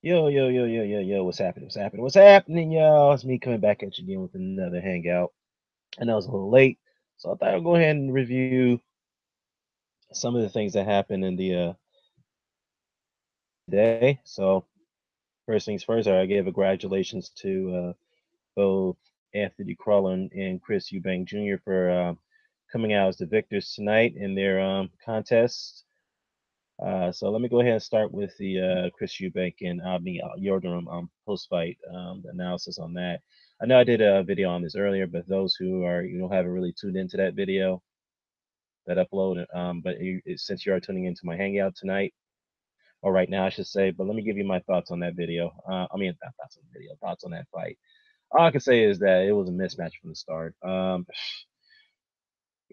Yo, what's happening? What's happening, y'all? It's me coming back at you again with another hangout. I know it's a little late, so I thought I'd go ahead and review some of the things that happened in the day. So, first things first, I give congratulations to both Anthony Crawler and Chris Eubank Jr. for coming out as the victors tonight in their contest. So let me go ahead and start with the Chris Eubank and Abni Yildirim post-fight analysis on that. I know I did a video on this earlier, but those who are haven't really tuned into that video, that upload, but since you are tuning into my hangout tonight or right now, I should say, but let me give you my thoughts on that video. I mean, not thoughts on the video, thoughts on that fight. All I can say is that it was a mismatch from the start. You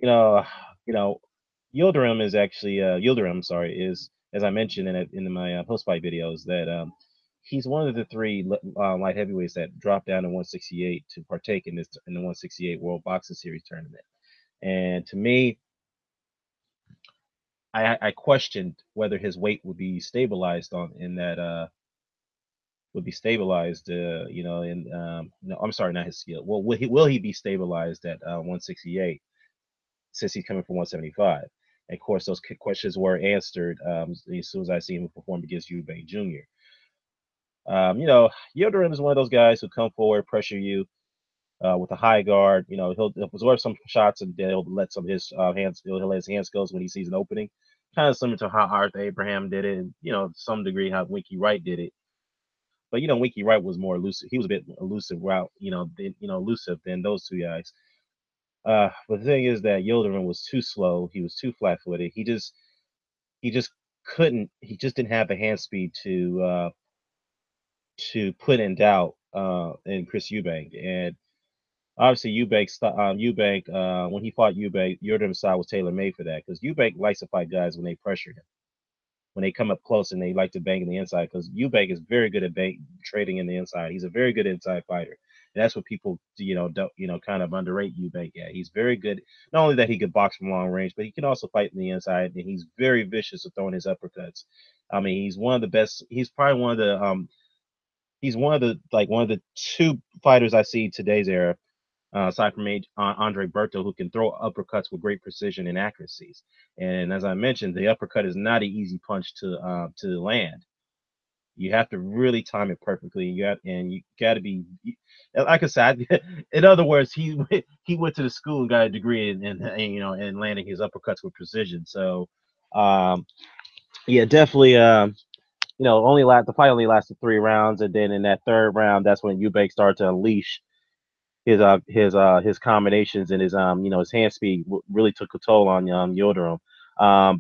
know, you know, Yildirim is actually Yildirim, sorry, is as I mentioned in my post fight videos that he's one of the three light heavyweights that dropped down to 168 to partake in the 168 World Boxing Series tournament. And to me, I questioned whether his weight would be stabilized on in that would be stabilized in no, I'm sorry, not his skill. Well, will he be stabilized at 168? Since he's coming from 175. And of course, those questions were answered as soon as I see him perform against Wnba Jr. Yildirim is one of those guys who come forward, pressure you with a high guard. He'll absorb some shots and then he'll let some of his hands. He'll let his hands go when he sees an opening. Kind of similar to how Arthur Abraham did it, and to some degree how Winky Wright did it. But Winky Wright was more elusive. He was a bit elusive route, elusive than those two guys. But the thing is that Yildirim was too slow. He was too flat-footed. He just couldn't. He just didn't have the hand speed to put in doubt in Chris Eubank. And obviously, Eubank when he fought Eubank, Yildirim's style was tailor made for that because Eubank likes to fight guys when they pressure him, when they come up close and they like to bang in the inside because Eubank is very good at trading in the inside. He's a very good inside fighter. And that's what people don't kind of underrate Eubank at. He's very good. Not only that he could box from long range, but he can also fight in the inside, and he's very vicious at throwing his uppercuts. I mean, he's one of the best. He's probably one of the he's one of the two fighters I see today's era aside from Andre Berto, who can throw uppercuts with great precision and accuracies. And as I mentioned, the uppercut is not an easy punch to land. You have to really time it perfectly. You got to be, like I said. In other words, he went to the school and got a degree in landing his uppercuts with precision. So, um, yeah, definitely. The fight only lasted 3 rounds, and then in that third round, that's when Eubank started to unleash his combinations and his hand speed really took a toll on Yildirim.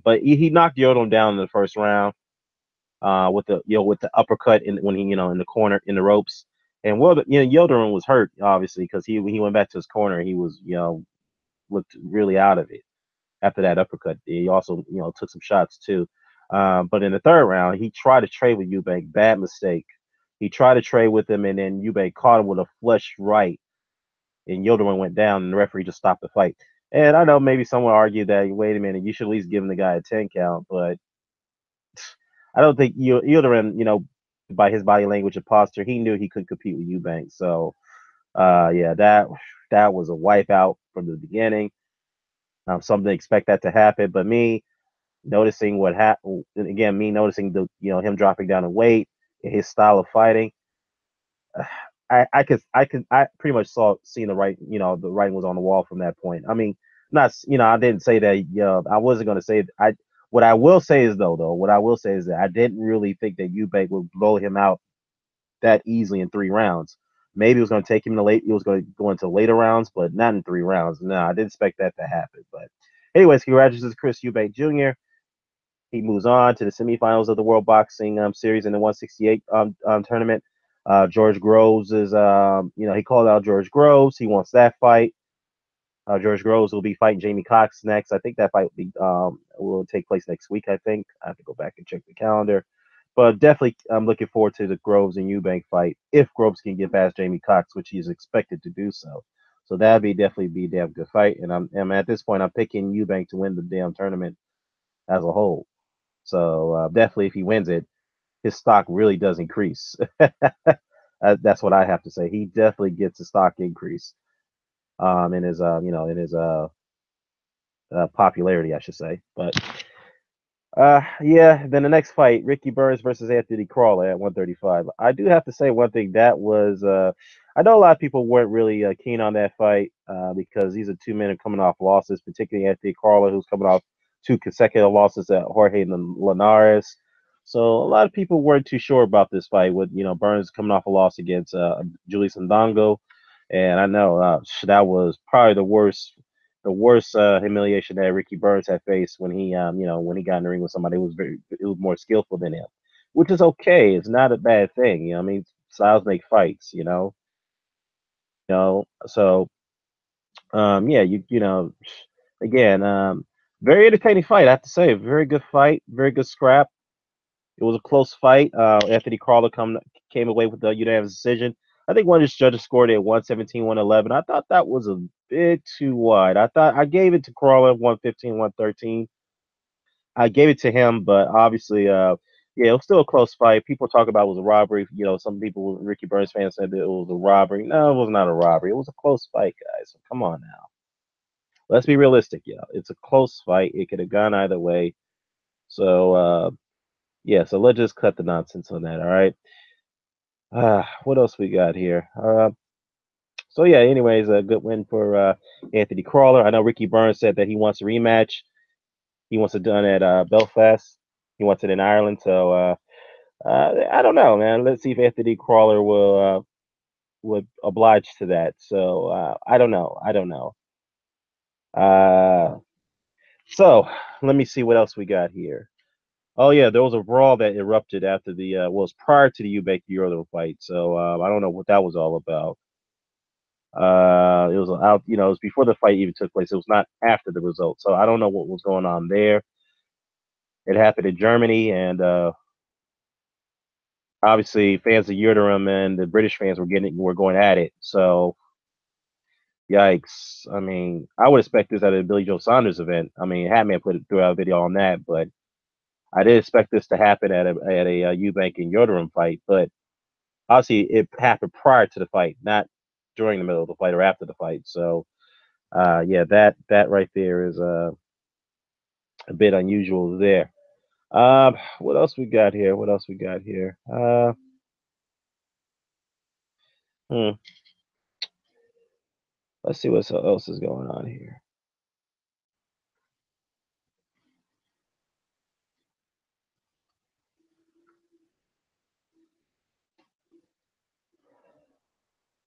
But he knocked Yildirim down in the first round with the uppercut when he in the corner in the ropes. And Yildirim was hurt obviously because he went back to his corner. He was looked really out of it after that uppercut. He also took some shots too. But in the third round, he tried to trade with Eubank. Bad mistake. He tried to trade with him, and then Eubank caught him with a flush right, and Yildirim went down, and the referee just stopped the fight. And I know maybe someone argued that, wait a minute, you should at least give the guy a 10 count, but I don't think Yildirim, by his body language and posture, he knew he couldn't compete with Eubank. So, yeah, that was a wipeout from the beginning. Some didn't expect that to happen, but me noticing what happened, again, me noticing him dropping down in weight, his style of fighting, I pretty much seen the right, the writing was on the wall from that point. I mean, not, I didn't say that, I wasn't going to say, what I will say is what I will say is that I didn't really think that Eubank would blow him out that easily in 3 rounds. Maybe it was going to take him to late, it was going to go into later rounds, but not in 3 rounds. No, I didn't expect that to happen. But anyways, congratulations, Chris Eubank Jr. He moves on to the semifinals of the World Boxing Series in the 168 tournament. George Groves is, he called out George Groves. He wants that fight. George Groves will be fighting Jamie Cox next. I think that fight will take place next week. I think I have to go back and check the calendar, but definitely I'm looking forward to the Groves and Eubank fight if Groves can get past Jamie Cox, which he is expected to do so. So that'd definitely be a damn good fight. And I'm at this point I'm picking Eubank to win the damn tournament as a whole. So definitely if he wins it, his stock really does increase. That's what I have to say. He definitely gets a stock increase in his in his popularity, I should say. But yeah, then the next fight, Ricky Burns versus Anthony Crawler at 135. I do have to say one thing. That was I know a lot of people weren't really keen on that fight because these are two men coming off losses, particularly Anthony Crawler, who's coming off two consecutive losses at Jorge Linares. So a lot of people weren't too sure about this fight with Burns coming off a loss against Julius Ndongo, and I know that was probably the worst humiliation that Ricky Burns had faced when he when he got in the ring with somebody who was more skillful than him, which is okay. It's not a bad thing. I mean, styles make fights. So yeah, again, very entertaining fight. I have to say, very good fight, very good scrap. It was a close fight. Anthony Crawler came away with the unanimous decision. I think one of his judges scored it at 117, 111. I thought that was a bit too wide. I thought I gave it to Crawler 115, 113. I gave it to him, but obviously, yeah, it was still a close fight. People talk about it was a robbery. Some people, Ricky Burns fans, said that it was a robbery. No, it was not a robbery. It was a close fight, guys. So come on now. Let's be realistic, yeah. It's a close fight. It could have gone either way. So, yeah, so let's just cut the nonsense on that, all right? What else we got here? So yeah, anyways, a good win for Anthony Crawler. I know Ricky Burns said that he wants a rematch. He wants it done at Belfast. He wants it in Ireland. So I don't know, man. Let's see if Anthony Crawler will would oblige to that. So I don't know. I don't know. Uh, so let me see what else we got here. Oh yeah, there was a brawl that erupted after the well, it was prior to the Eubank Euro fight. So I don't know what that was all about. It was out, it was before the fight even took place. It was not after the result. So I don't know what was going on there. It happened in Germany, and obviously fans of Yildirim and the British fans were going at it. So yikes! I mean, I would expect this at a Billy Joe Saunders event. I mean, Hatman threw out a video on that, but I did expect this to happen at a Eubank and Yildirim fight. But obviously, it happened prior to the fight, not during the middle of the fight or after the fight. So yeah, that right there is a bit unusual there. What else we got here? What else we got here? Hmm, let's see what else is going on here.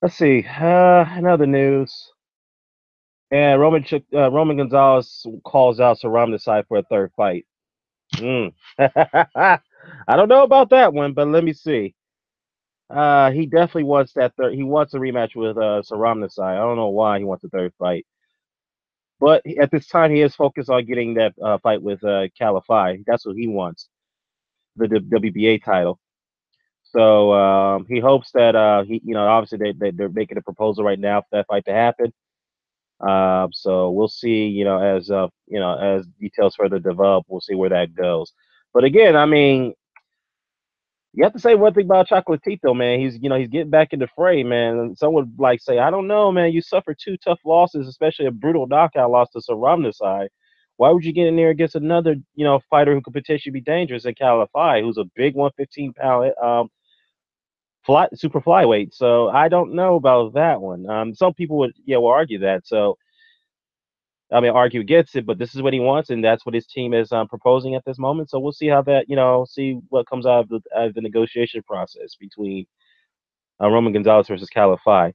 Let's see. Another news. And Roman Gonzalez calls out Saram Desai for a third fight. Mm. I don't know about that one, but let me see. He definitely wants that third. He wants a rematch with Saram Desai. I don't know why he wants a third fight, but at this time he is focused on getting that fight with Calify. That's what he wants, the WBA title. So he hopes that obviously they're making a proposal right now for that fight to happen. So we'll see, as details further develop, we'll see where that goes. But again, I mean, you have to say one thing about Chocolatito, man. He's getting back in the fray, man. And some would like say, I don't know, man. You suffered two tough losses, especially a brutal knockout loss to Saramna side. Why would you get in there against another, fighter who could potentially be dangerous at Calify, who's a big 115-pound super flyweight? So I don't know about that one. Some people will argue that. So I mean, argue against it, but this is what he wants, and that's what his team is proposing at this moment. So we'll see how that, see what comes out of the negotiation process between Roman Gonzalez versus Calify.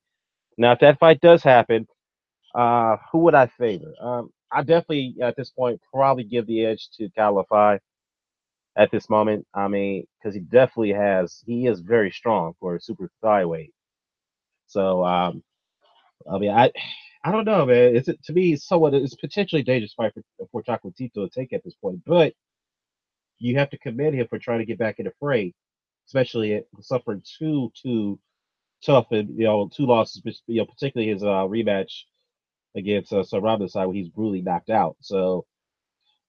Now, if that fight does happen, who would I favor? I definitely, at this point, probably give the edge to Calify at this moment. I mean, because he is very strong for a super flyweight. So, I mean, I don't know, man. To me, it's potentially a dangerous fight for Chocolatito to take at this point, but you have to commend him for trying to get back in the fray, especially suffering two tough and two losses, particularly his rematch against Sarabia side where he's brutally knocked out. So,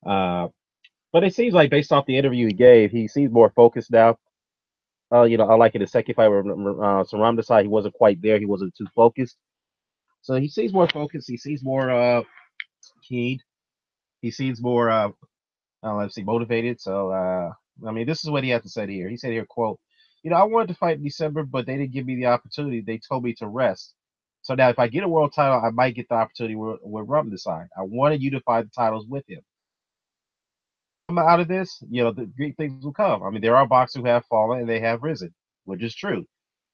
uh, but it seems like based off the interview he gave, he seems more focused now. I like it the second fight where Saram decided he wasn't quite there. He wasn't too focused. So he seems more focused. He seems more keen. He seems more let's see, motivated. So I mean, this is what he had to say here. He said here, quote, I wanted to fight in December, but they didn't give me the opportunity. They told me to rest. So now if I get a world title, I might get the opportunity with Rum decide. I wanted you to fight the titles with him. Out of this, the great things will come. I mean, there are boxers who have fallen and they have risen, which is true.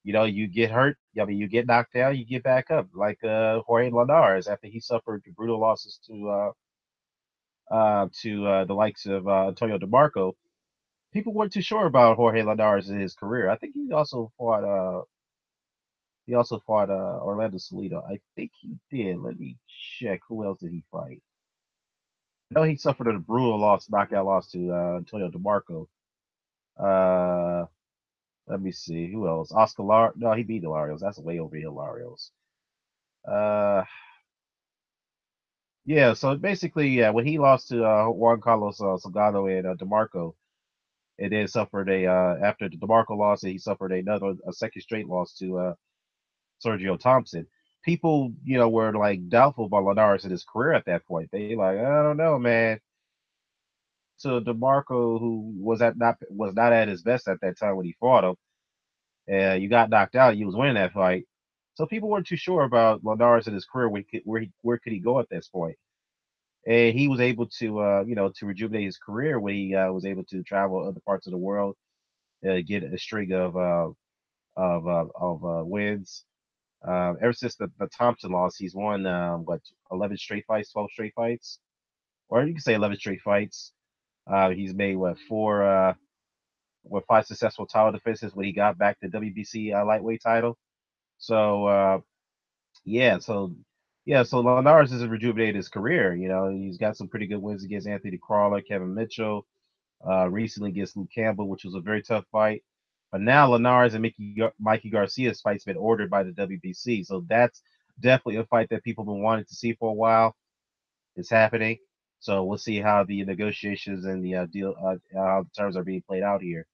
You get hurt. I mean, you get knocked down, you get back up, like Jorge Linares after he suffered brutal losses to the likes of Antonio DeMarco. People weren't too sure about Jorge Linares in his career. I think he also fought Orlando Salido. I think he did. Let me check. Who else did he fight? I know he suffered a brutal knockout loss to Antonio DeMarco. Uh, Let me see. Who else? No, he beat Larios. That's way over here, Larios. Uh, yeah. So basically, yeah, when he lost to Juan Carlos Salgado and DeMarco, and then suffered after the DeMarco loss, he suffered a second straight loss to Sergio Thompson. People, were like doubtful about Linares in his career at that point. They like, I don't know, man. So DeMarco, who was not at his best at that time when he fought him, you got knocked out. He was winning that fight. So people weren't too sure about Linares in his career. Where could he go at this point? And he was able to, to rejuvenate his career when he was able to travel other parts of the world, get a string of wins. Ever since the Thompson loss, he's won 11 straight fights, 12 straight fights, or you can say 11 straight fights. He's made five successful title defenses when he got back the WBC lightweight title. So so Linares has rejuvenated his career. He's got some pretty good wins against Anthony Crawler, Kevin Mitchell, recently against Luke Campbell, which was a very tough fight. But now Linares and Mikey Garcia's fight's been ordered by the WBC, so that's definitely a fight that people have been wanting to see for a while. It's happening, so we'll see how the negotiations and the deal, how the terms are being played out here.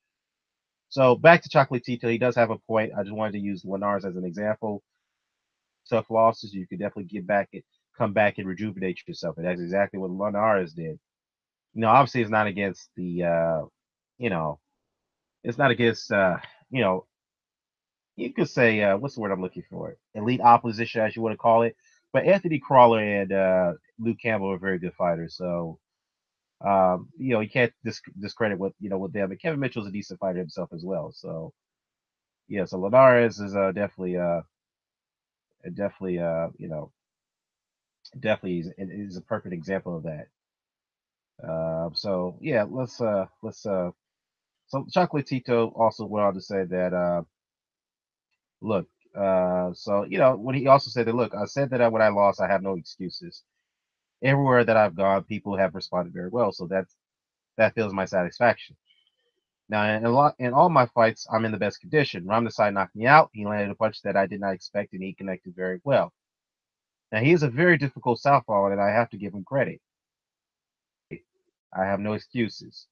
So back to Chocolatito, he does have a point. I just wanted to use Linares as an example. Tough losses, you can definitely come back and rejuvenate yourself, and that's exactly what Linares did. Obviously, it's not against you know, it's not against you could say what's the word I'm looking for? Elite opposition, as you want to call it. But Anthony Crawler and Luke Campbell are very good fighters, so you can't discredit with them. And Kevin Mitchell's a decent fighter himself as well. So yeah, so Linares is definitely definitely is a perfect example of that. So yeah, let's so Chocolatito also went on to say that look, so when he also said that, look, I said that when I lost, I have no excuses. Everywhere that I've gone, people have responded very well, so that feels my satisfaction. Now, in all my fights, I'm in the best condition. Ramnasai knocked me out. He landed a punch that I did not expect, and he connected very well. Now, he is a very difficult southpaw, and I have to give him credit. I have no excuses.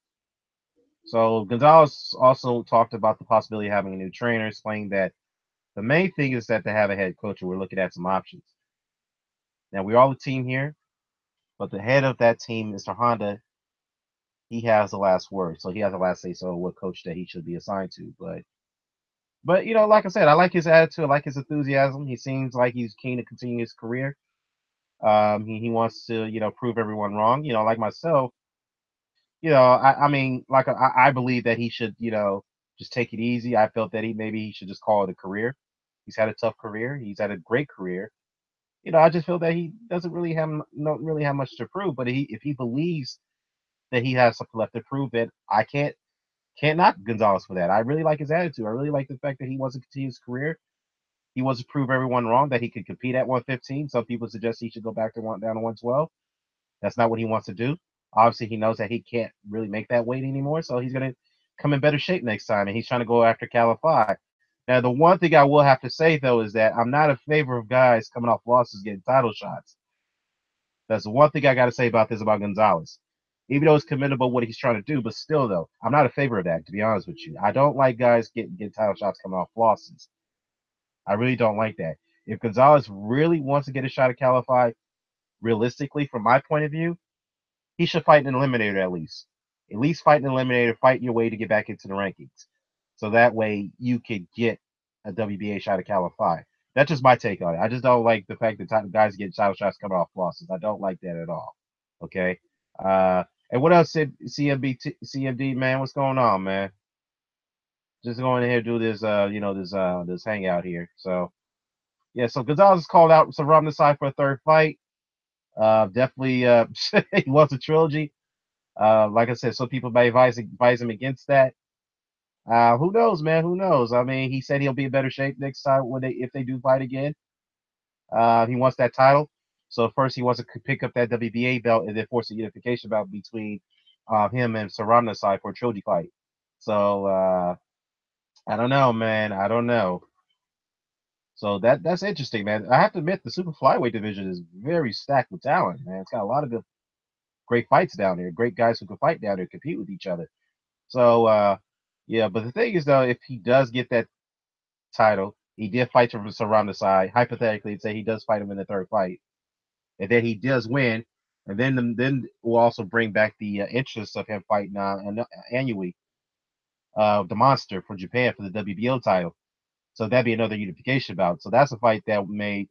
So Gonzalez also talked about the possibility of having a new trainer, explaining that the main thing is that to have a head coach, we're looking at some options. Now, we're all a team here, but the head of that team, Mr. Honda, he has the last word. So he has the last say so what coach that he should be assigned to. But like I said, I like his attitude, I like his enthusiasm. He seems like he's keen to continue his career. He wants to, prove everyone wrong. Like myself, I mean, like I believe that he should, just take it easy. I felt that he should just call it a career. He's had a tough career. He's had a great career. I just feel that he doesn't really don't really have much to prove. But if he believes that he has something left to prove, that I can't knock Gonzalez for that. I really like his attitude. I really like the fact that he wants to continue his career. He wants to prove everyone wrong that he could compete at 115. Some people suggest he should go back to down to 112. That's not what he wants to do. Obviously, he knows that he can't really make that weight anymore, so he's going to come in better shape next time, and he's trying to go after Calify. Now, the one thing I will have to say, though, is that I'm not in favor of guys coming off losses getting title shots. That's the one thing I got to say about this about Gonzalez. even though it's commendable what he's trying to do, but still though, I'm not a favor of that, to be honest with you. I don't like guys getting title shots coming off losses. I really don't like that. If Gonzalez really wants to get a shot at Calify, realistically, from my point of view, he should fight an eliminator at least. At least fight an eliminator, fight your way to get back into the rankings. So that way you could get a WBA shot at Calify. That's just my take on it. I just don't like the fact that guys get title shots coming off losses. I don't like that at all. Okay. And what else said CMD, man? What's going on, man? Just going in here do this this hangout here. So yeah, so Gonzalez called out Saram Nasai for a third fight. Definitely he wants a trilogy. Like I said, some people may advise him against that. Who knows, man? Who knows? I mean, he said he'll be in better shape next time if they do fight again. He wants that title. So first he wants to pick up that WBA belt and then force a unification bout between him and Saram Nasai for a trilogy fight. So I don't know, man. I don't know. So that's interesting, man. I have to admit the super flyweight division is very stacked with talent, man. It's got a lot of good, great fights down there, great guys who can fight down there, compete with each other. So yeah, but the thing is though, if he does get that title, he did fight from Saram Nasai. Hypothetically, say he does fight him in the third fight, and then he does win, and then we'll also bring back the interest of him fighting annually the monster from Japan for the WBO title. So that'd be another unification bout. So that's a fight that made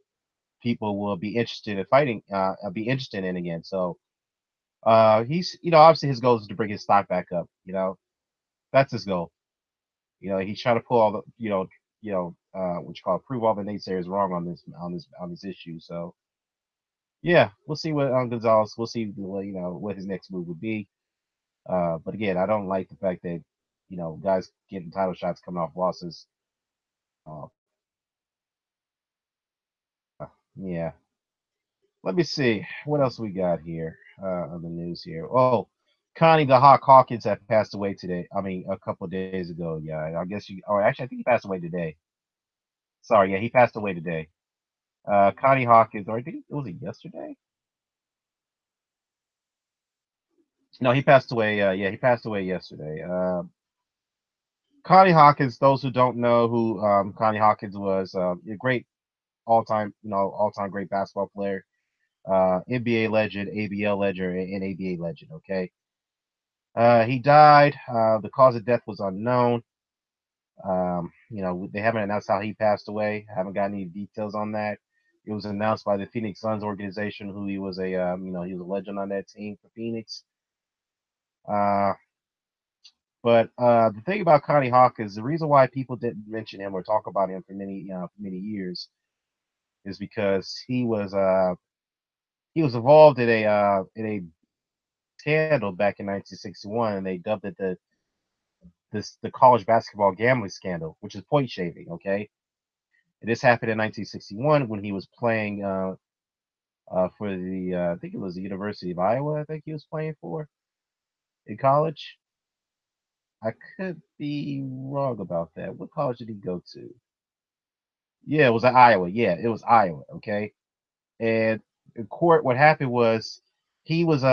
people will be interested in fighting, be interested in again. So he's, obviously his goal is to bring his stock back up. That's his goal. He's trying to pull all the, what you call prove all the naysayers wrong on this issue. So yeah, we'll see what Gonzalez. We'll see, what his next move would be. But again, I don't like the fact that, guys getting title shots coming off losses. Uh, yeah. Let me see what else we got here on the news here. Oh, Connie the Hawk Hawkins had passed away today. I mean, a couple of days ago. Yeah, I guess you. Or actually, I think he passed away today. Sorry, yeah, he passed away today. Connie Hawkins, or I think was it yesterday? No, he passed away. Yeah, he passed away yesterday. Connie Hawkins. Those who don't know who Connie Hawkins was, a great all-time great basketball player, NBA legend, ABL legend, and ABA legend. Okay. He died. The cause of death was unknown. They haven't announced how he passed away. I haven't got any details on that. It was announced by the Phoenix Suns organization, who he was he was a legend on that team for Phoenix. But the thing about Connie Hawkins, the reason why people didn't mention him or talk about him for many years is because he was involved in a scandal back in 1961, and they dubbed it the college basketball gambling scandal, which is point shaving. Okay, and this happened in 1961 when he was playing for the I think it was the University of Iowa. I think he was playing for in college. I could be wrong about that. What college did he go to? Yeah, it was at Iowa. Yeah, it was Iowa. Okay, and in court, what happened was he was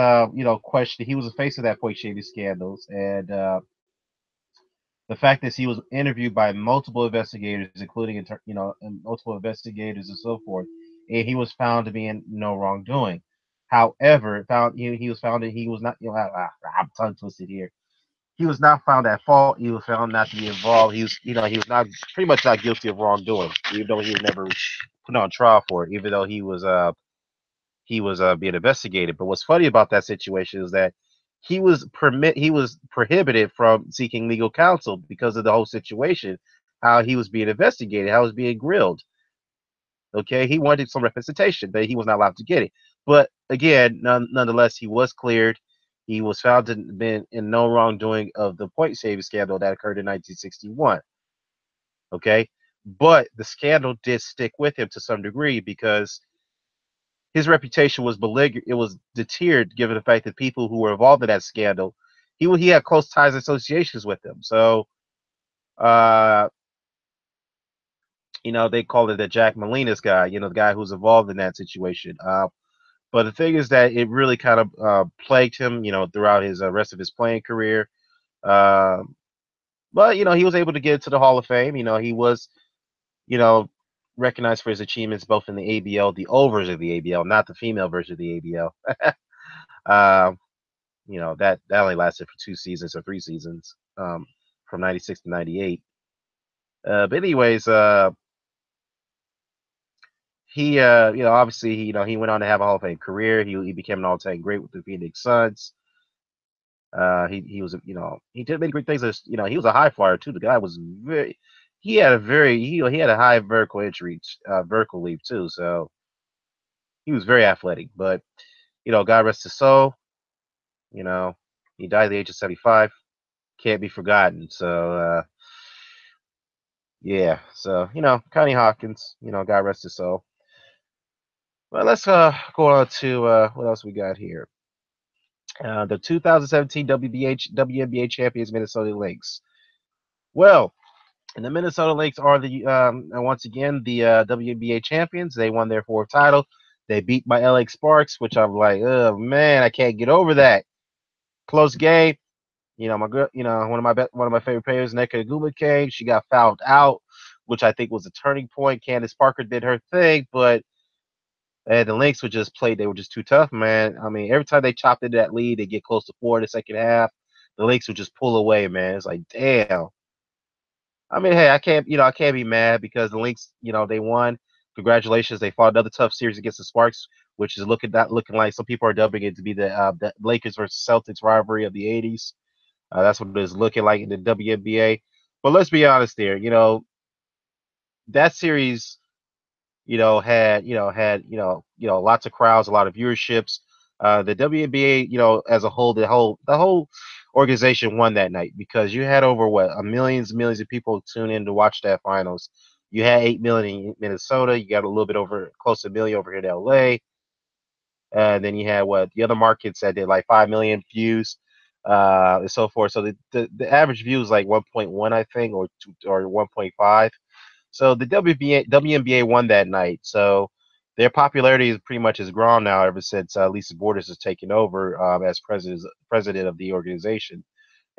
questioned. He was the face of that point shaving scandals, and the fact is he was interviewed by multiple investigators, including and multiple investigators and so forth, and he was found to be in no wrongdoing. However, he was found that he was not. I'm tongue twisted here. He was not found at fault. He was found not to be involved. He was not pretty much not guilty of wrongdoing, even though he was never put on trial for it. Even though he was being investigated. But what's funny about that situation is that he was prohibited from seeking legal counsel because of the whole situation, how he was being investigated, how he was being grilled. Okay, he wanted some representation, but he was not allowed to get it. But again, nonetheless, he was cleared. He was found to have been in no wrongdoing of the point saving scandal that occurred in 1961. Okay, but the scandal did stick with him to some degree because his reputation was beleaguered. It was deterred given the fact that people who were involved in that scandal, he had close ties and associations with them. So, uh, they call it the Jack Molinas guy. The guy who's involved in that situation. But the thing is that it really kind of plagued him, throughout his rest of his playing career. Uh, but he was able to get to the Hall of Fame. He was, you know, recognized for his achievements both in the ABL, the old version of the ABL, not the female version of the ABL. um, that only lasted for 2 seasons or 3 seasons, from '96 to '98. But anyways, he, obviously, he went on to have a Hall of Fame career. He became an all-time great with the Phoenix Suns. He was, he did many great things. He was a high flyer too. The guy was very, he had a high vertical entry, vertical leap too. So he was very athletic. But God rest his soul. You know, he died at the age of 75. Can't be forgotten. So yeah. So Connie Hawkins. God rest his soul. Well, let's go on to what else we got here. The 2017 WNBA champions Minnesota Lynx. Well, and the Minnesota Lynx are once again the WNBA champions. They won their fourth title. They beat my LA Sparks, which I'm like, oh man, I can't get over that. Close game. My girl, one of my favorite players, Nneka Ogwumike, she got fouled out, which I think was a turning point. Candace Parker did her thing, but the Lynx were just played. They were just too tough, man. I mean, every time they chopped into that lead, they get close to 4 in the second half. The Lynx would just pull away, man. It's like, damn. I mean, hey, I can't be mad because the Lynx, they won. Congratulations, they fought another tough series against the Sparks, which is looking like some people are dubbing it to be the Lakers versus Celtics rivalry of the '80s. That's what it's looking like in the WNBA. But let's be honest there. That series, had lots of crowds, a lot of viewerships. The WNBA, as a whole, the whole organization won that night because you had over millions of people tune in to watch that finals. You had 8 million in Minnesota. You got a little bit over close to a million over here in LA. And then you had the other markets that did like 5 million views, and so forth. So the average view is like 1.1, I think, or 1.5. So the WNBA won that night. So their popularity is pretty much has grown now ever since Lisa Borders has taken over as president of the organization.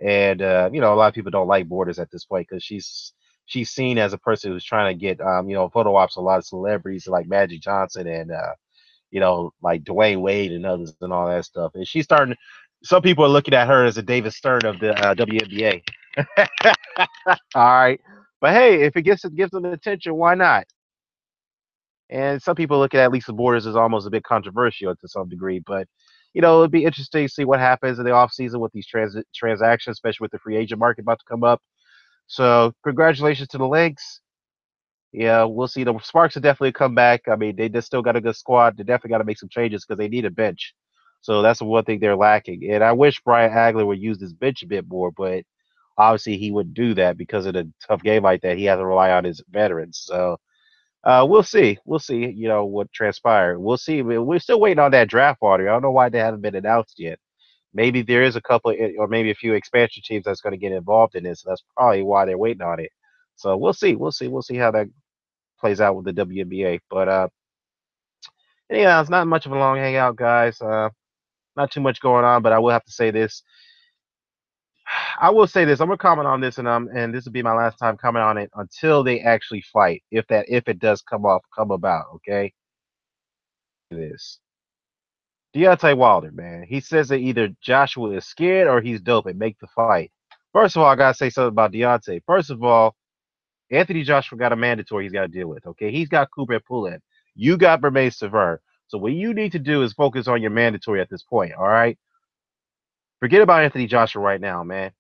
And a lot of people don't like Borders at this point because she's seen as a person who's trying to get photo ops a lot of celebrities like Magic Johnson and like Dwayne Wade and others and all that stuff. And she's starting. Some people are looking at her as a David Stern of the WNBA. All right, but hey, if it gives them attention, why not? And some people look at Lisa Borders as almost a bit controversial to some degree, but it'd be interesting to see what happens in the offseason with these transactions, especially with the free agent market about to come up. So congratulations to the Lynx. Yeah, we'll see. The Sparks will definitely come back. I mean, they just still got a good squad. They definitely got to make some changes because they need a bench. So that's the one thing they're lacking. And I wish Brian Agler would use his bench a bit more, but obviously he wouldn't do that because of a tough game like that. He has to rely on his veterans. So we'll see. We'll see. What transpired. We'll see. We're still waiting on that draft order. I don't know why they haven't been announced yet. Maybe there is a couple, or maybe a few expansion teams that's going to get involved in this. So that's probably why they're waiting on it. So we'll see. We'll see. We'll see how that plays out with the WNBA. But anyhow, it's not much of a long hangout, guys. Not too much going on, but I will have to say this. I will say this. I'm gonna comment on this, and this will be my last time comment on it until they actually fight. If it does come about, okay. This Deontay Wilder, man. He says that either Joshua is scared or he's dope and make the fight. First of all, I gotta say something about Deontay. First of all, Anthony Joshua got a mandatory he's got to deal with. Okay, he's got Cooper Pulev. You got Bermay Sever. So what you need to do is focus on your mandatory at this point. All right, forget about Anthony Joshua right now, man.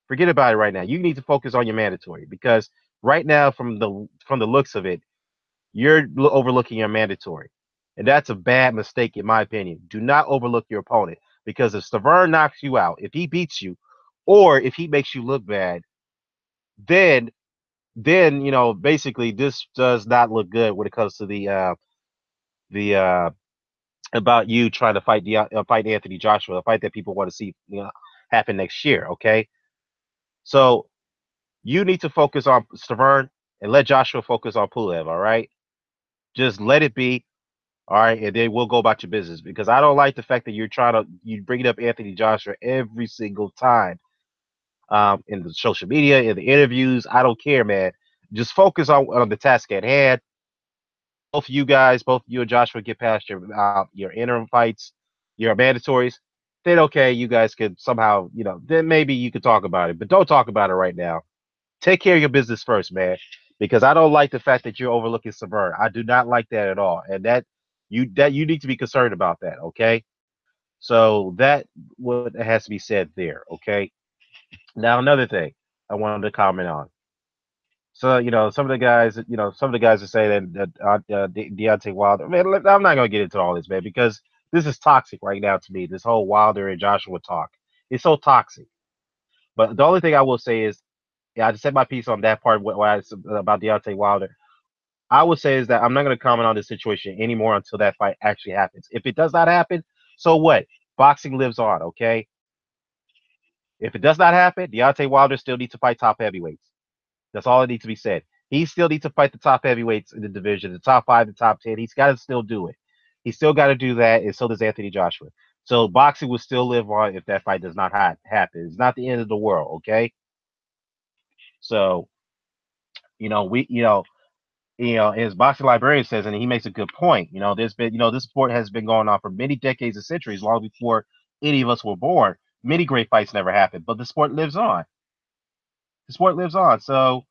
Forget about it right now. You need to focus on your mandatory because right now, from the looks of it, you're overlooking your mandatory, and that's a bad mistake in my opinion. Do not overlook your opponent because if Severn knocks you out, if he beats you, or if he makes you look bad, then basically this does not look good when it comes to the about you trying to fight Anthony Joshua, a fight that people want to see happen next year. Okay, so you need to focus on Stavern and let Joshua focus on Pulev. All right, just let it be. All right, and then we'll go about your business because I don't like the fact that you bring up Anthony Joshua every single time. In the social media, in the interviews, I don't care, man. Just focus on the task at hand. Both you guys, both you and Joshua, get past your interim fights, your mandatories. Then okay, you guys could somehow, then maybe you could talk about it, but don't talk about it right now. Take care of your business first, man, because I don't like the fact that you're overlooking Severn. I do not like that at all, and that you need to be concerned about that. Okay, so that what has to be said there. Okay, now another thing I wanted to comment on. So some of the guys are saying that Deontay Wilder. Man, I'm not gonna get into all this, man, because this is toxic right now to me. This whole Wilder and Joshua talk, it's so toxic. But the only thing I will say is, yeah, I just said my piece on that part. About Deontay Wilder, I would say is that I'm not gonna comment on this situation anymore until that fight actually happens. If it does not happen, so what? Boxing lives on, okay? If it does not happen, Deontay Wilder still needs to fight top heavyweights. That's all that needs to be said. He still needs to fight the top heavyweights in the division, the top 5, the top 10. He's got to still do it. He's still got to do that, and so does Anthony Joshua. So boxing will still live on if that fight does not happen. It's not the end of the world, okay? So we as boxing librarian says, and he makes a good point. There's been this sport has been going on for many decades and centuries, long before any of us were born. Many great fights never happened, but the sport lives on. The sport lives on. So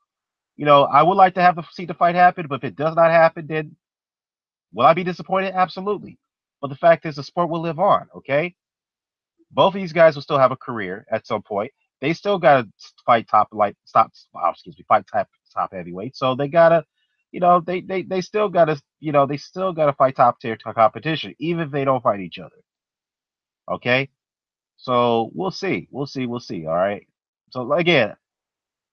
I would like to see the fight happen, but if it does not happen, then will I be disappointed? Absolutely. But the fact is, the sport will live on. Okay, both of these guys will still have a career at some point. They still gotta fight fight top heavyweight. So they gotta, they still gotta, they still gotta fight top tier competition, even if they don't fight each other. Okay, so we'll see, we'll see. All right. So again,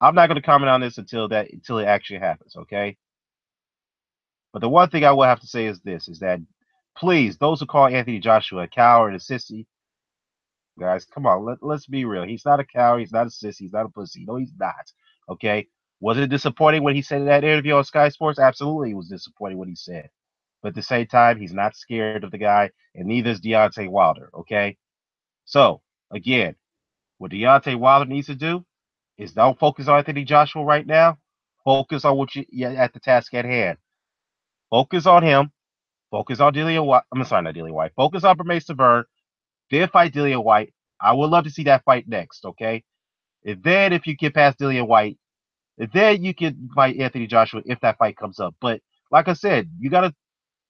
I'm not gonna comment on this until it actually happens. Okay. But the one thing I will have to say is this: is that please, those who call Anthony Joshua a coward, a sissy, guys, come on, let's be real. He's not a coward. He's not a sissy. He's not a pussy. No, he's not. Okay. Was it disappointing when he said in that interview on Sky Sports? Absolutely, it was disappointing what he said. But at the same time, he's not scared of the guy, and neither is Deontay Wilder. Okay. So again, what Deontay Wilder needs to do is don't focus on Anthony Joshua right now. Focus on what you at the task at hand. Focus on him. Focus on Dillian White. I'm sorry, not Dillian White. Focus on Bermane Stiverne. Then fight Dillian White. I would love to see that fight next, okay? And then if you get past Dillian White, then you can fight Anthony Joshua if that fight comes up. But like I said, you gotta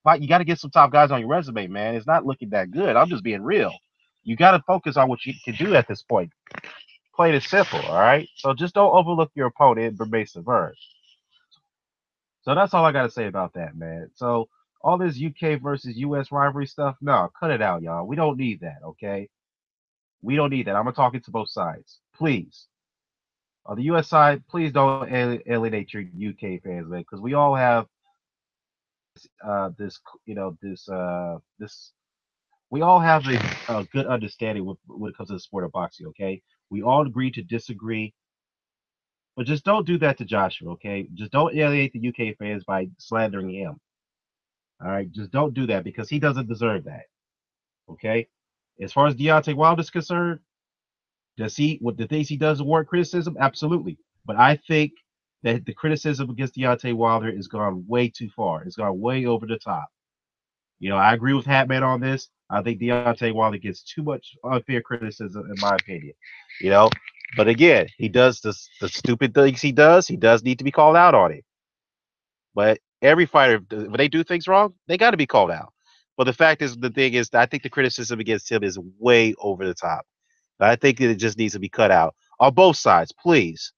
fight. You gotta get some top guys on your resume, man. It's not looking that good. I'm just being real. You gotta focus on what you can do at this point. Plain and simple, all right? So just don't overlook your opponent, Bermane Stiverne. So that's all I got to say about that, man. So all this UK versus US rivalry stuff, no, cut it out, y'all. We don't need that, okay? We don't need that. I'm gonna talk it to both sides, please. On the US side, please don't alienate your UK fans, man, because we all have this, this. We all have a good understanding when it comes to the sport of boxing, okay? We all agree to disagree, but just don't do that to Joshua, okay? Just don't alienate the UK fans by slandering him. All right, just don't do that because he doesn't deserve that. Okay. As far as Deontay Wilder is concerned, does he what the things he does warrant criticism? Absolutely. But I think that the criticism against Deontay Wilder has gone way too far. It's gone way over the top. I agree with Hatman on this. I think Deontay Wilder gets too much unfair criticism, in my opinion. You know, but again, he does the stupid things he does. He does need to be called out on it. But every fighter, when they do things wrong, they got to be called out. But the thing is, I think the criticism against him is way over the top. I think that it just needs to be cut out on both sides. Please,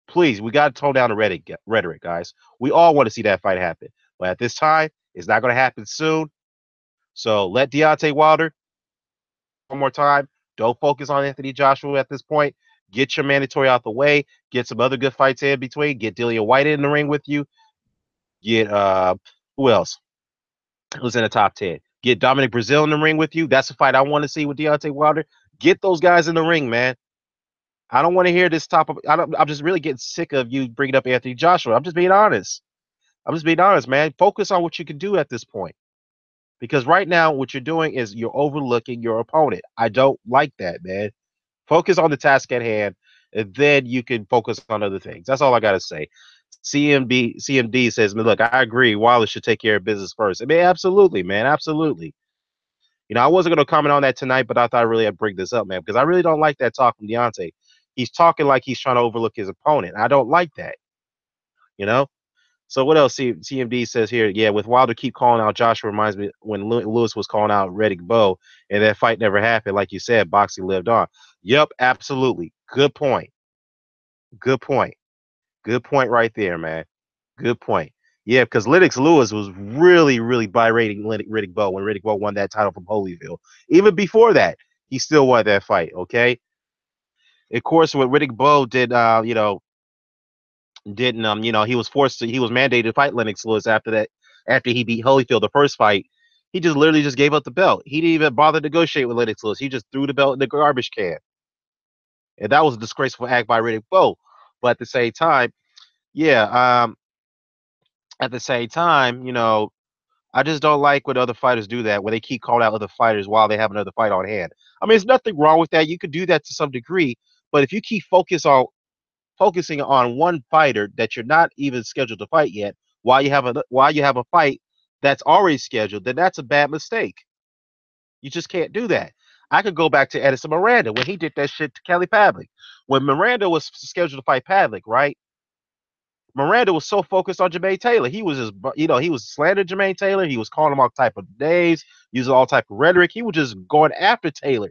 please, we got to tone down the rhetoric, guys. We all want to see that fight happen, but at this time, it's not going to happen soon. So let Deontay Wilder one more time. Don't focus on Anthony Joshua at this point. Get your mandatory out the way. Get some other good fights in between. Get Dillian White in the ring with you. Get who else? Who's in the top 10? Get Dominic Brazil in the ring with you. That's a fight I want to see with Deontay Wilder. Get those guys in the ring, man. I don't want to hear this I'm just really getting sick of you bringing up Anthony Joshua. I'm just being honest. I'm just being honest, man. Focus on what you can do at this point. Because right now, what you're doing is you're overlooking your opponent. I don't like that, man. Focus on the task at hand, and then you can focus on other things. That's all I gotta say. CMD says, "Man, look, I agree. Wallace should take care of business first." I mean, absolutely, man, absolutely. You know, I wasn't going to comment on that tonight, but I thought I really had to bring this up, man, because I really don't like that talk from Deontay. He's talking like he's trying to overlook his opponent. I don't like that, you know? So what else? CMD says here, yeah, with Wilder keep calling out Joshua reminds me when Lewis was calling out Riddick Bowe, and that fight never happened. Like you said, boxing lived on. Yep, absolutely. Good point. Good point. Good point right there, man. Good point. Yeah, because Lennox Lewis was really, really berating Riddick Bowe when Riddick Bowe won that title from Holyfield. Even before that, he still won that fight. Okay. Of course, what Riddick Bowe did, didn't he was he was mandated to fight Lennox Lewis after that, after he beat Holyfield the first fight. He just literally just gave up the belt. He didn't even bother to negotiate with Lennox Lewis. He just threw the belt in the garbage can, and that was a disgraceful act by Riddick Bowe. But at the same time, yeah, at the same time, I just don't like when other fighters do that, when they keep calling out other fighters while they have another fight on hand. I mean, there's nothing wrong with that. You could do that to some degree, but if you keep focusing on one fighter that you're not even scheduled to fight yet, while you have a fight that's already scheduled, then that's a bad mistake. You just can't do that. I could go back to Edison Miranda when he did that shit to Kelly Pavlik. When Miranda was scheduled to fight Pavlik, right? Miranda was so focused on Jermaine Taylor. He was just, he was slandering Jermaine Taylor. He was calling him all type of names, using all type of rhetoric. He was just going after Taylor,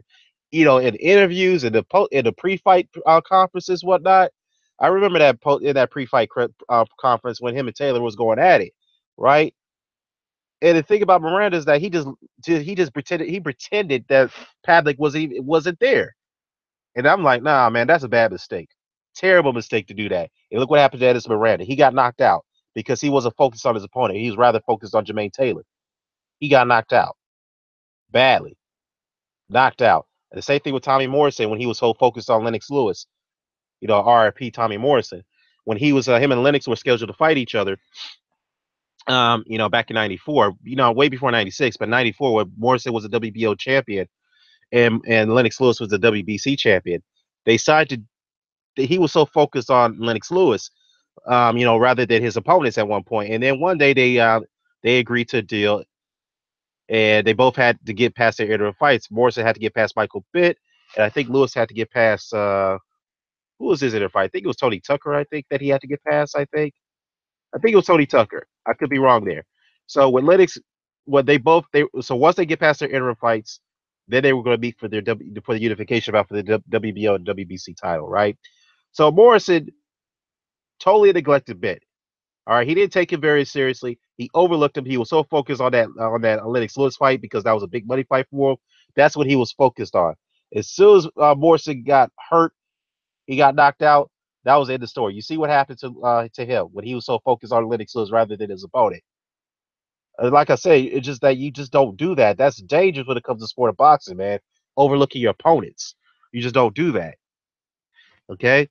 in interviews and in the pre-fight conferences, whatnot. I remember that in that pre-fight conference when him and Taylor was going at it, right? And the thing about Miranda is that he just pretended that Pavlik wasn't there. And I'm like, nah, man, that's a bad mistake. Terrible mistake to do that. And look what happened to Edison Miranda. He got knocked out because he wasn't focused on his opponent. He was rather focused on Jermaine Taylor. He got knocked out badly. Knocked out. And the same thing with Tommy Morrison when he was so focused on Lennox Lewis. RIP Tommy Morrison. When he was him and Lennox were scheduled to fight each other, back in '94, way before '96, but '94, where Morrison was a WBO champion and Lennox Lewis was the WBC champion. They decided he was so focused on Lennox Lewis, rather than his opponents at one point. And then one day they agreed to a deal, and they both had to get past their interim fights. Morrison had to get past Michael Bitt, and I think Lewis had to get past who was his interim fight? I think it was Tony Tucker. I think that he had to get past. I think it was Tony Tucker. I could be wrong there. So when Lennox, when so once they get past their interim fights, then they were going to meet for for the unification bout for the WBO and WBC title, right? So Morrison totally neglected Bitt. All right, he didn't take him very seriously. He overlooked him. He was so focused on that Lennox Lewis fight because that was a big money fight for him. That's what he was focused on. As soon as Morrison got hurt, he got knocked out. That was the end of the story. You see what happened to him when he was so focused on Lennox Lewis rather than his opponent. Like I say, it's just that you just don't do that. That's dangerous when it comes to sport of boxing, man. Overlooking your opponents. You just don't do that. Okay.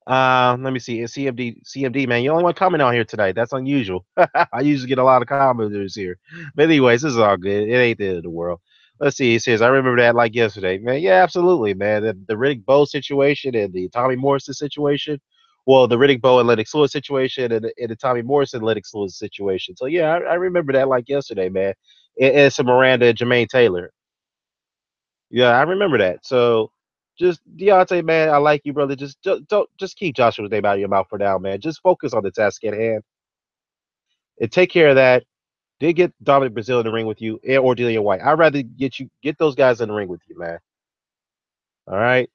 Let me see. CMD, man. You only one comment on here tonight. That's unusual. I usually get a lot of commenters here. But anyways, this is all good. It ain't the end of the world. Let's see. He says, I remember that like yesterday. Man, yeah, absolutely, man. The Riddick Bowe situation and the Tommy Morrison situation. Well, the Riddick Bowe and Lennox Lewis situation and the Tommy Morrison Lennox Lewis situation. So yeah, I remember that like yesterday, man. And some Miranda and Jermaine Taylor. Yeah, I remember that. So just Deontay, man, I like you, brother. Just keep Joshua's name out of your mouth for now, man. Just focus on the task at hand and take care of that. Did get Dominic Brazil in the ring with you or Dillian White. I'd rather get those guys in the ring with you, man. All right.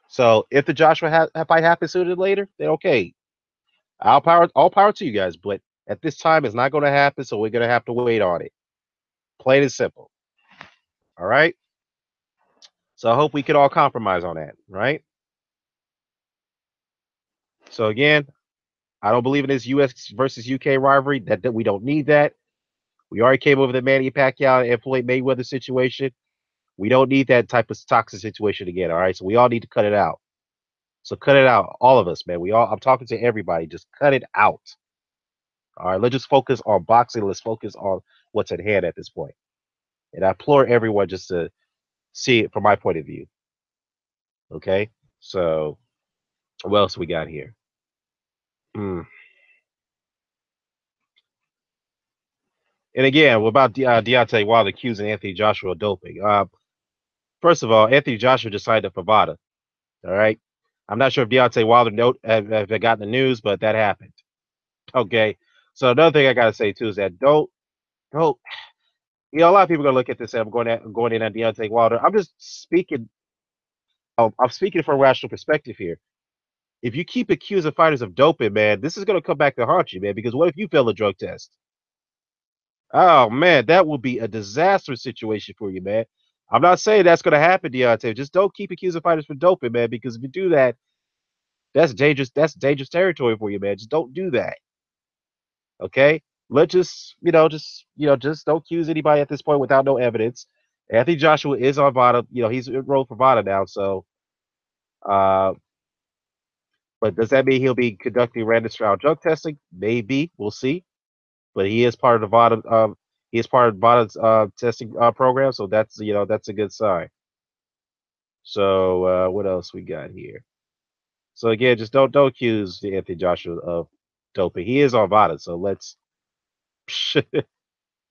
So if the Joshua fight happens sooner than later, then okay. All power to you guys. But at this time, it's not going to happen, so we're going to have to wait on it. Plain and simple. All right. So I hope we can all compromise on that, right? So again, I don't believe in this U.S. versus U.K. rivalry. That we don't need that. We already came over the Manny Pacquiao and Floyd Mayweather situation. We don't need that type of toxic situation again. All right, so we all need to cut it out. So cut it out, all of us, man. I'm talking to everybody. Just cut it out. All right, let's just focus on boxing. Let's focus on what's at hand at this point. And I implore everyone just to see it from my point of view. Okay, so what else we got here? Hmm. And again, about Deontay Wilder accusing Anthony Joshua of doping. First of all, Anthony Joshua just signed up for VADA. All right. I'm not sure if Deontay Wilder have gotten the news, but that happened. Okay. So another thing I gotta say too is that don't a lot of people are gonna look at this and I'm going in on Deontay Wilder. I'm just speaking I'm speaking from a rational perspective here. If you keep accusing fighters of doping, man, this is gonna come back to haunt you, man, because what if you fail a drug test? Oh man, that will be a disastrous situation for you, man. I'm not saying that's gonna happen, Deontay. Just don't keep accusing fighters for doping, man, because if you do that, that's dangerous. That's dangerous territory for you, man. Just don't do that. Okay? Let's just don't accuse anybody at this point without no evidence. Anthony Joshua is on VADA. He's enrolled for VADA now. So, uh, but does that mean he'll be conducting random trial drug testing? Maybe. We'll see. But he is part of the VADA. He is part of VADA's testing program. So that's a good sign. So what else we got here? So again, just don't accuse Anthony Joshua of doping. He is on VADA. So let's.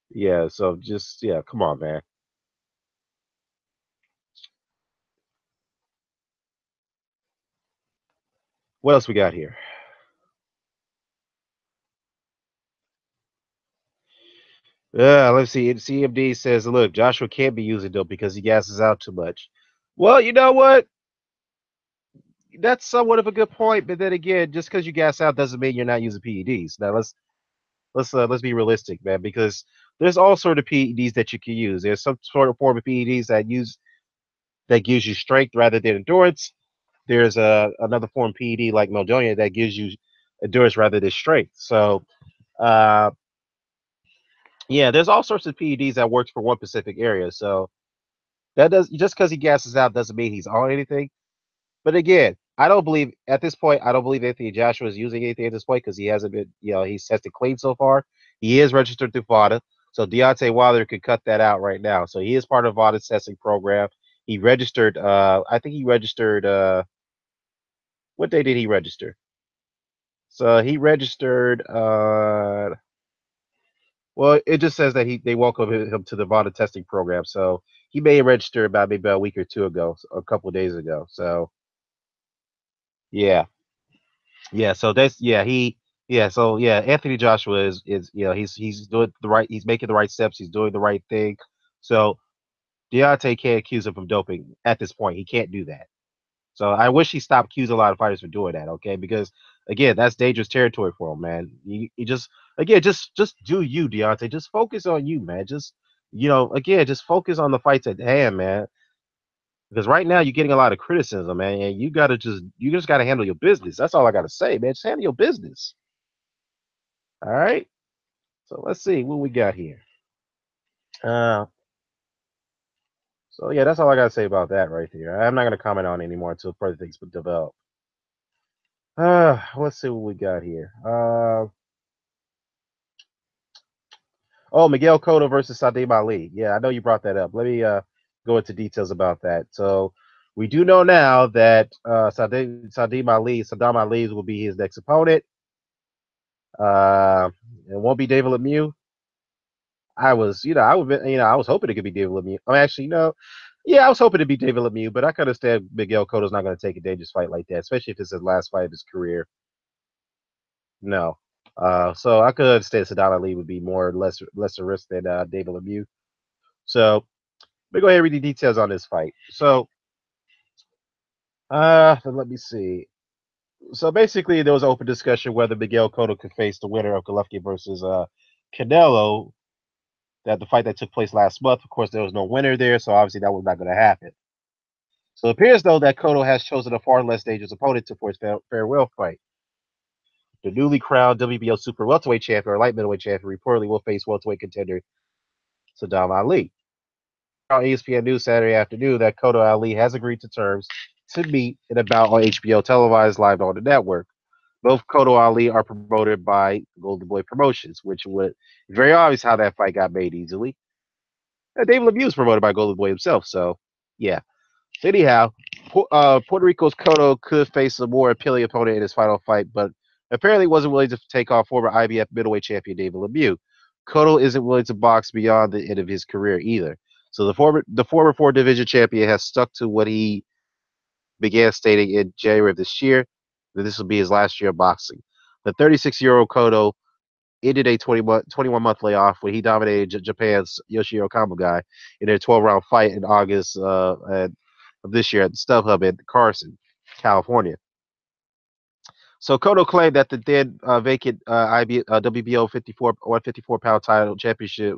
Yeah, so just come on, man. What else we got here? Let's see. CMD says, look, Joshua can't be using dope because he gasses out too much. Well, you know what? That's somewhat of a good point, but then again, just because you gas out doesn't mean you're not using PEDs. Now let's be realistic, man, because there's all sort of PEDs that you can use. There's some sort of form of PEDs that gives you strength rather than endurance. There's another form of PED like Meldonia that gives you endurance rather than strength. So uh, yeah, there's all sorts of PEDs that works for one specific area. So that does just because he gasses out doesn't mean he's on anything. But again, I don't believe at this point. I don't believe Anthony Joshua is using anything at this point because he hasn't been. He's tested clean so far. He is registered through VADA, so Deontay Wilder could cut that out right now. So he is part of VADA's testing program. He registered. I think he registered. What day did he register? So he registered. Well, it just says that they welcome him to the VADA testing program. So he may have registered about maybe a week or two ago, a couple of days ago. So yeah, yeah. So that's So Anthony Joshua is he's doing the right. He's making the right steps. He's doing the right thing. So Deontay can't accuse him of doping at this point. He can't do that. So I wish he stopped accusing a lot of fighters for doing that. Okay, because again, that's dangerous territory for him, man. You just again just do you, Deontay. Just focus on you, man. Just again, just focus on the fights at hand, man. Because right now you're getting a lot of criticism, man, and you just gotta handle your business. That's all I gotta say, man. Just handle your business. All right. So let's see what we got here. Uh, so yeah, that's all I gotta say about that right there. I'm not gonna comment on it anymore until further things develop. Let's see what we got here. Oh, Miguel Cotto versus Sadim Ali. Yeah, I know you brought that up. Let me go into details about that. So we do know now that Saddam Ali will be his next opponent. It won't be David Lemieux. I was hoping it could be David Lemieux. I mean, actually, no. Yeah, I was hoping to be David Lemieux, but I could understand Miguel Cotto's not going to take a dangerous fight like that, especially if it's his last fight of his career. No. So I could understand Saddam Ali would be lesser risk than David Lemieux. So let me go ahead and read the details on this fight. So let me see. So basically, there was an open discussion whether Miguel Cotto could face the winner of Golovkin versus Canelo. That the fight that took place last month. Of course, there was no winner there, so obviously that was not going to happen. So it appears though that Cotto has chosen a far less dangerous opponent for his farewell fight. The newly crowned WBO super welterweight champion or light middleweight champion reportedly will face welterweight contender Saddam Ali. On ESPN News Saturday afternoon that Cotto Ali has agreed to terms to meet in a bout on HBO televised live on the network. Both COTTO Ali are promoted by Golden Boy Promotions, which would very obvious how that fight got made easily. And David Lemieux was promoted by Golden Boy himself, so yeah. So anyhow, Puerto Rico's COTTO could face a more appealing opponent in his final fight, but apparently wasn't willing to take on former IBF middleweight champion David Lemieux. COTTO isn't willing to box beyond the end of his career either. So the former four division champion has stuck to what he began stating in January of this year that this will be his last year of boxing. The 36-year-old COTTO ended a 21-month layoff when he dominated Japan's Yoshihiro Kamugai in their 12-round fight in August of this year at the StubHub in Carson, California. So COTTO claimed that the then vacant WBO 154-pound title championship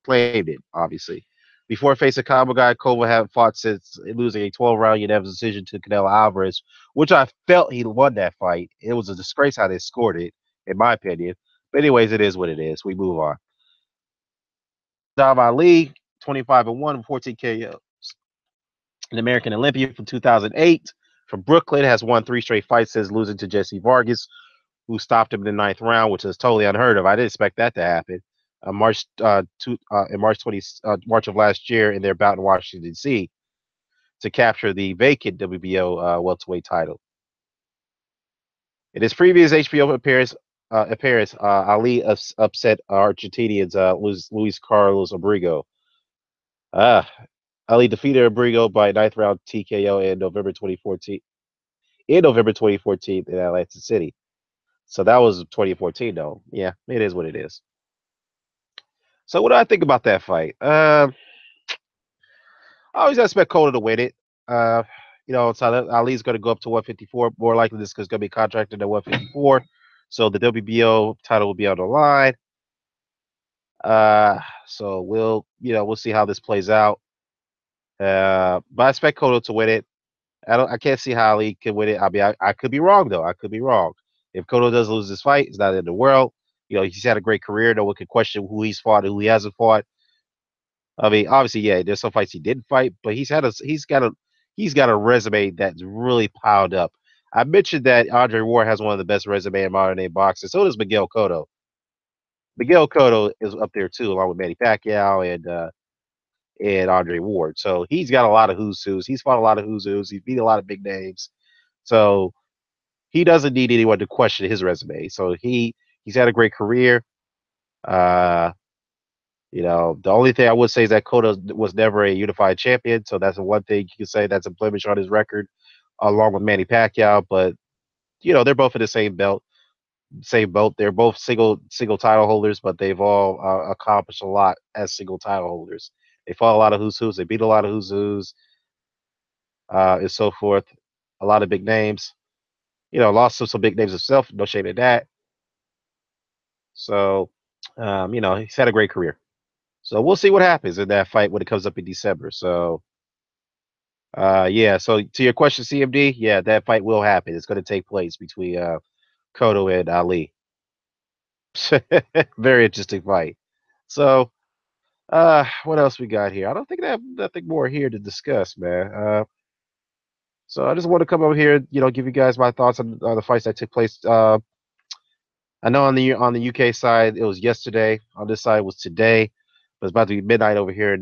claimed it, obviously. Before facing Kamugai, Kova had fought since losing a 12-round unanimous decision to Canelo Alvarez, which I felt he won that fight. It was a disgrace how they scored it, in my opinion. But anyways, it is what it is. We move on. Dom Ali, 25-1, 14 KOs. An American Olympian from 2008 from Brooklyn, has won 3 straight fights since losing to Jesse Vargas, who stopped him in the 9th round, which is totally unheard of. I didn't expect that to happen. In March of last year in their bout in Washington D.C. to capture the vacant WBO welterweight title. In his previous HBO appearance, Ali upset Argentinians Luis Carlos Abrigo. Ali defeated Abrigo by 9th round TKO in November 2014. In Atlantic City. So that was 2014, though. Yeah, it is what it is. So what do I think about that fight? I always expect COTTO to win it. So Ali's going to go up to 154. More likely, this is going to be contracted at 154. So the WBO title will be on the line. So we'll see how this plays out. But I expect COTTO to win it. I can't see how Ali can win it. I mean, I could be wrong though. I could be wrong. If COTTO does lose this fight, it's not in the world. He's had a great career. No one can question who he's fought and who he hasn't fought. I mean, obviously, yeah, there's some fights he didn't fight, but he's got a resume that's really piled up. I mentioned that Andre Ward has one of the best resumes in modern day boxing. So does Miguel Cotto. Miguel Cotto is up there too, along with Manny Pacquiao and Andre Ward. So he's got a lot of who's who's. He's fought a lot of who's who's. He's beat a lot of big names. So he doesn't need anyone to question his resume. So he's had a great career. The only thing I would say is that Cotto was never a unified champion, so that's the one thing you can say that's a blemish on his record, along with Manny Pacquiao. But they're both in the same boat. They're both single title holders, but they've all accomplished a lot as single title holders. They fought a lot of who's who's. They beat a lot of who's who's, and so forth. A lot of big names. Lost to some big names himself. No shame in that. So, he's had a great career. So we'll see what happens in that fight when it comes up in December. So, yeah. So to your question, CMD, yeah, that fight will happen. It's going to take place between COTTO and Ali. Very interesting fight. So, what else we got here? I don't think I have nothing more here to discuss, man. So I just want to come over here, give you guys my thoughts on the fights that took place. I know on the UK side it was yesterday. On this side it was today. But it's about to be midnight over here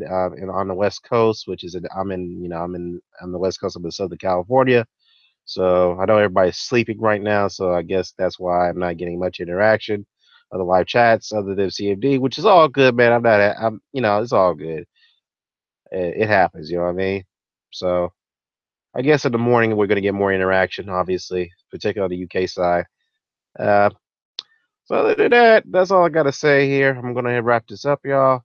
on the West Coast, which is I'm on the West Coast. I'm in Southern California, so I know everybody's sleeping right now. So I guess that's why I'm not getting much interaction of the live chats other than CMD, which is all good, man. It's all good. It happens, you know what I mean? So I guess in the morning we're gonna get more interaction, obviously, particularly on the UK side. Uh, so other than that, that's all I gotta say here. I'm gonna wrap this up, y'all.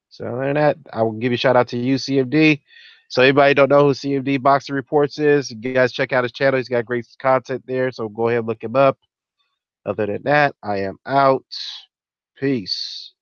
So other than that, I will give you a shout out to you, CMD. So anybody don't know who CMD Boxing Reports is, you guys check out his channel. He's got great content there, so go ahead and look him up. Other than that, I am out. Peace.